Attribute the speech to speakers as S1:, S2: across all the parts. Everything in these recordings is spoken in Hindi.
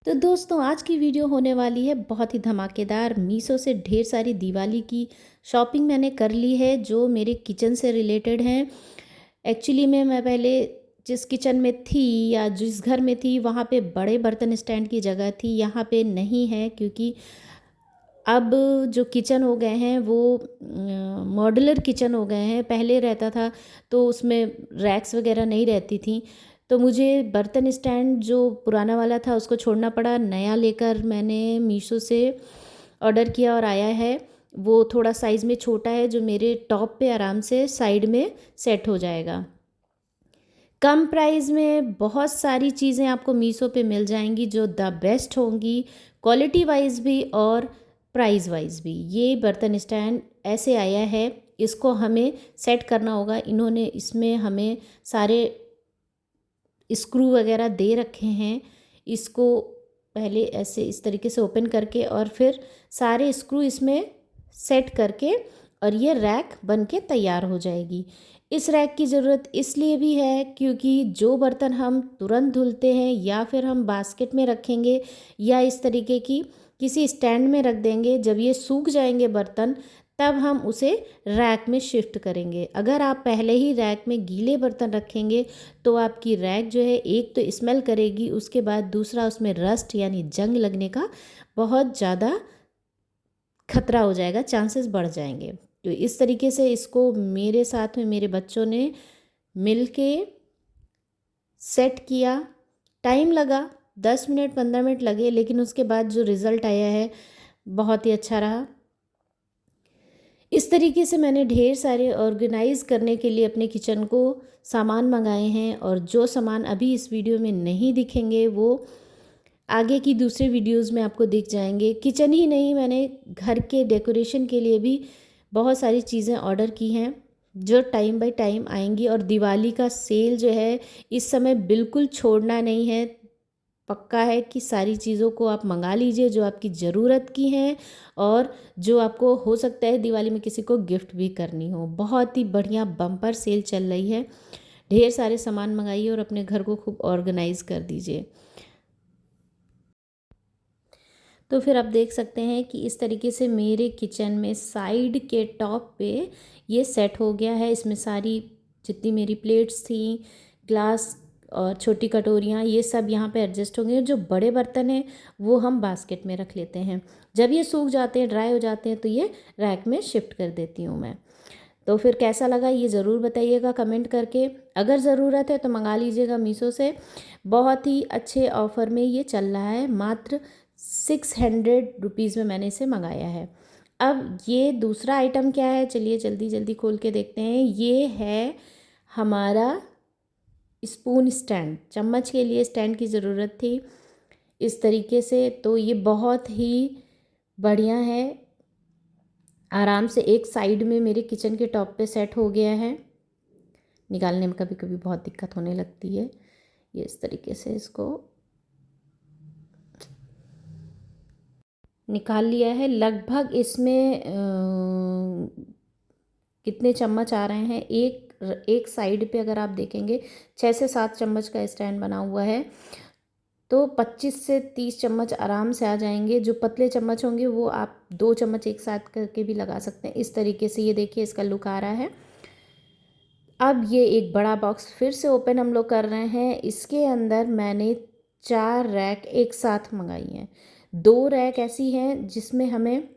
S1: तो दोस्तों आज की वीडियो होने वाली है बहुत ही धमाकेदार। मीशो से ढेर सारी दिवाली की शॉपिंग मैंने कर ली है जो मेरे किचन से रिलेटेड हैं। एक्चुअली में मैं पहले जिस किचन में थी या जिस घर में थी वहाँ पे बड़े बर्तन स्टैंड की जगह थी, यहाँ पे नहीं है क्योंकि अब जो किचन हो गए हैं वो मॉड्यूलर किचन हो गए हैं। पहले रहता था तो उसमें रैक्स वगैरह नहीं रहती थी, तो मुझे बर्तन स्टैंड जो पुराना वाला था उसको छोड़ना पड़ा। नया लेकर मैंने मीशो से ऑर्डर किया और आया है। वो थोड़ा साइज़ में छोटा है जो मेरे टॉप पे आराम से साइड में सेट हो जाएगा। कम प्राइस में बहुत सारी चीज़ें आपको मीशो पे मिल जाएंगी जो द बेस्ट होंगी, क्वालिटी वाइज भी और प्राइस वाइज भी। ये बर्तन स्टैंड ऐसे आया है, इसको हमें सेट करना होगा। इन्होंने इसमें हमें सारे स्क्रू वगैरह दे रखे हैं। इसको पहले ऐसे इस तरीके से ओपन करके और फिर सारे स्क्रू इसमें सेट करके और ये रैक बन के तैयार हो जाएगी। इस रैक की ज़रूरत इसलिए भी है क्योंकि जो बर्तन हम तुरंत धुलते हैं या फिर हम बास्केट में रखेंगे या इस तरीके की किसी स्टैंड में रख देंगे, जब ये सूख जाएंगे बर्तन तब हम उसे रैक में शिफ्ट करेंगे। अगर आप पहले ही रैक में गीले बर्तन रखेंगे तो आपकी रैक जो है एक तो स्मेल करेगी, उसके बाद दूसरा उसमें रस्ट यानी जंग लगने का बहुत ज़्यादा खतरा हो जाएगा, चांसेस बढ़ जाएंगे। तो इस तरीके से इसको मेरे साथ में मेरे बच्चों ने मिल के सेट किया। टाइम लगा, 10 मिनट 15 मिनट लगे, लेकिन उसके बाद जो रिज़ल्ट आया है बहुत ही अच्छा रहा। इस तरीके से मैंने ढेर सारे ऑर्गेनाइज़ करने के लिए अपने किचन को सामान मंगाए हैं, और जो सामान अभी इस वीडियो में नहीं दिखेंगे वो आगे की दूसरे वीडियोस में आपको दिख जाएंगे। किचन ही नहीं, मैंने घर के डेकोरेशन के लिए भी बहुत सारी चीज़ें ऑर्डर की हैं जो टाइम बाय टाइम आएंगी। और दिवाली का सेल जो है इस समय बिल्कुल छोड़ना नहीं है। पक्का है कि सारी चीज़ों को आप मंगा लीजिए जो आपकी ज़रूरत की हैं और जो आपको हो सकता है दिवाली में किसी को गिफ्ट भी करनी हो। बहुत ही बढ़िया बम्पर सेल चल रही है। ढेर सारे सामान मंगाइए और अपने घर को खूब ऑर्गेनाइज़ कर दीजिए। तो फिर आप देख सकते हैं कि इस तरीके से मेरे किचन में साइड के टॉप पे ये सेट हो गया है। इसमें सारी जितनी मेरी प्लेट्स थी, ग्लास और छोटी कटोरियाँ, ये सब यहाँ पे एडजस्ट होंगे। जो बड़े बर्तन हैं वो हम बास्केट में रख लेते हैं। जब ये सूख जाते हैं, ड्राई हो जाते हैं, तो ये रैक में शिफ्ट कर देती हूँ मैं। तो फिर कैसा लगा ये ज़रूर बताइएगा कमेंट करके। अगर ज़रूरत है तो मंगा लीजिएगा मीशो से। बहुत ही अच्छे ऑफ़र में ये चल रहा है, मात्र 600 रुपीज़ में मैंने इसे मंगाया है। अब ये दूसरा आइटम क्या है, चलिए जल्दी जल्दी खोल के देखते हैं। ये है हमारा स्पून स्टैंड। चम्मच के लिए स्टैंड की ज़रूरत थी इस तरीके से, तो ये बहुत ही बढ़िया है। आराम से एक साइड में मेरे किचन के टॉप पे सेट हो गया है। निकालने में कभी कभी बहुत दिक्कत होने लगती है। ये इस तरीके से इसको निकाल लिया है। लगभग इसमें कितने चम्मच आ रहे हैं, एक साइड पे अगर आप देखेंगे 6 से 7 चम्मच का स्टैंड बना हुआ है, तो 25 से 30 चम्मच आराम से आ जाएंगे। जो पतले चम्मच होंगे वो आप 2 चम्मच एक साथ करके भी लगा सकते हैं। इस तरीके से ये देखिए इसका लुक आ रहा है। अब ये एक बड़ा बॉक्स फिर से ओपन हम लोग कर रहे हैं। इसके अंदर मैंने 4 रैक एक साथ मंगाई हैं। 2 रैक ऐसी हैं जिसमें हमें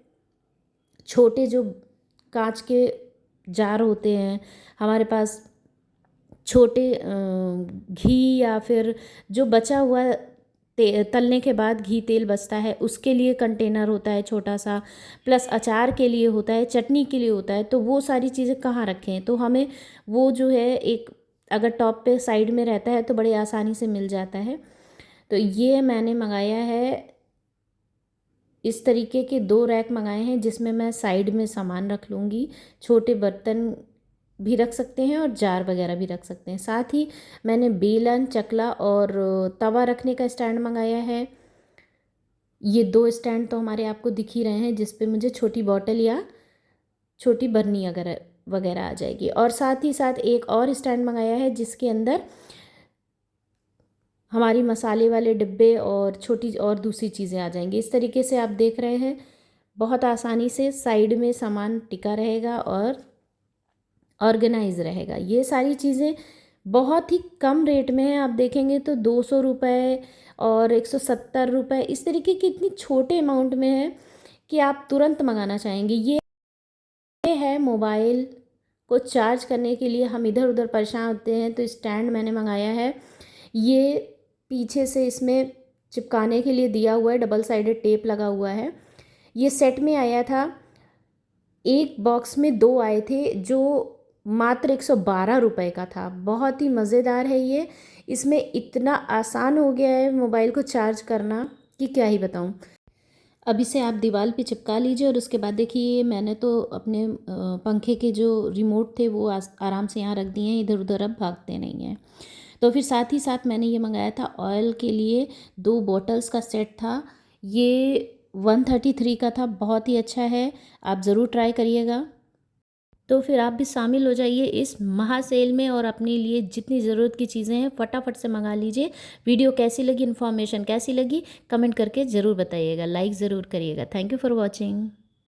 S1: छोटे जो कांच के जार होते हैं, हमारे पास छोटे घी या फिर जो बचा हुआ तलने के बाद घी तेल बचता है उसके लिए कंटेनर होता है छोटा सा, प्लस अचार के लिए होता है, चटनी के लिए होता है। तो वो सारी चीज़ें कहाँ रखें, तो हमें वो जो है एक अगर टॉप पे साइड में रहता है तो बड़े आसानी से मिल जाता है। तो ये मैंने मंगाया है, इस तरीके के 2 रैक मंगाए हैं जिसमें मैं साइड में सामान रख लूँगी। छोटे बर्तन भी रख सकते हैं और जार वगैरह भी रख सकते हैं। साथ ही मैंने बेलन, चकला और तवा रखने का स्टैंड मंगाया है। ये 2 स्टैंड तो हमारे आपको दिख ही रहे हैं जिस पे मुझे छोटी बॉटल या छोटी बर्नी अगर वगैरह आ जाएगी। और साथ ही साथ एक और स्टैंड मंगाया है जिसके अंदर हमारी मसाले वाले डिब्बे और छोटी और दूसरी चीज़ें आ जाएंगी। इस तरीके से आप देख रहे हैं, बहुत आसानी से साइड में सामान टिका रहेगा और ऑर्गेनाइज रहेगा। ये सारी चीज़ें बहुत ही कम रेट में है। आप देखेंगे तो 200 रुपये और 170 रुपये इस तरीके की इतनी छोटे अमाउंट में है कि आप तुरंत मंगाना चाहेंगे। ये है मोबाइल को चार्ज करने के लिए, हम इधर उधर परेशान होते हैं तो स्टैंड मैंने मंगाया है। ये पीछे से इसमें चिपकाने के लिए दिया हुआ है, डबल साइडेड टेप लगा हुआ है। ये सेट में आया था, एक बॉक्स में 2 आए थे, जो मात्र 112 रुपये का था। बहुत ही मज़ेदार है ये। इसमें इतना आसान हो गया है मोबाइल को चार्ज करना कि क्या ही बताऊँ। अब इसे आप दीवार पे चिपका लीजिए और उसके बाद देखिए मैंने तो अपने पंखे के जो रिमोट थे वो आराम से यहाँ रख दिए हैं, इधर उधर अब भागते नहीं हैं। तो फिर साथ ही साथ मैंने ये मंगाया था ऑयल के लिए, 2 बॉटल्स का सेट था। ये 133 का था, बहुत ही अच्छा है, आप ज़रूर ट्राई करिएगा। तो फिर आप भी शामिल हो जाइए इस महा सेल में और अपने लिए जितनी ज़रूरत की चीज़ें हैं फटाफट से मंगा लीजिए। वीडियो कैसी लगी, इन्फॉर्मेशन कैसी लगी, कमेंट करके ज़रूर बताइएगा, लाइक ज़रूर करिएगा। Thank you for watching.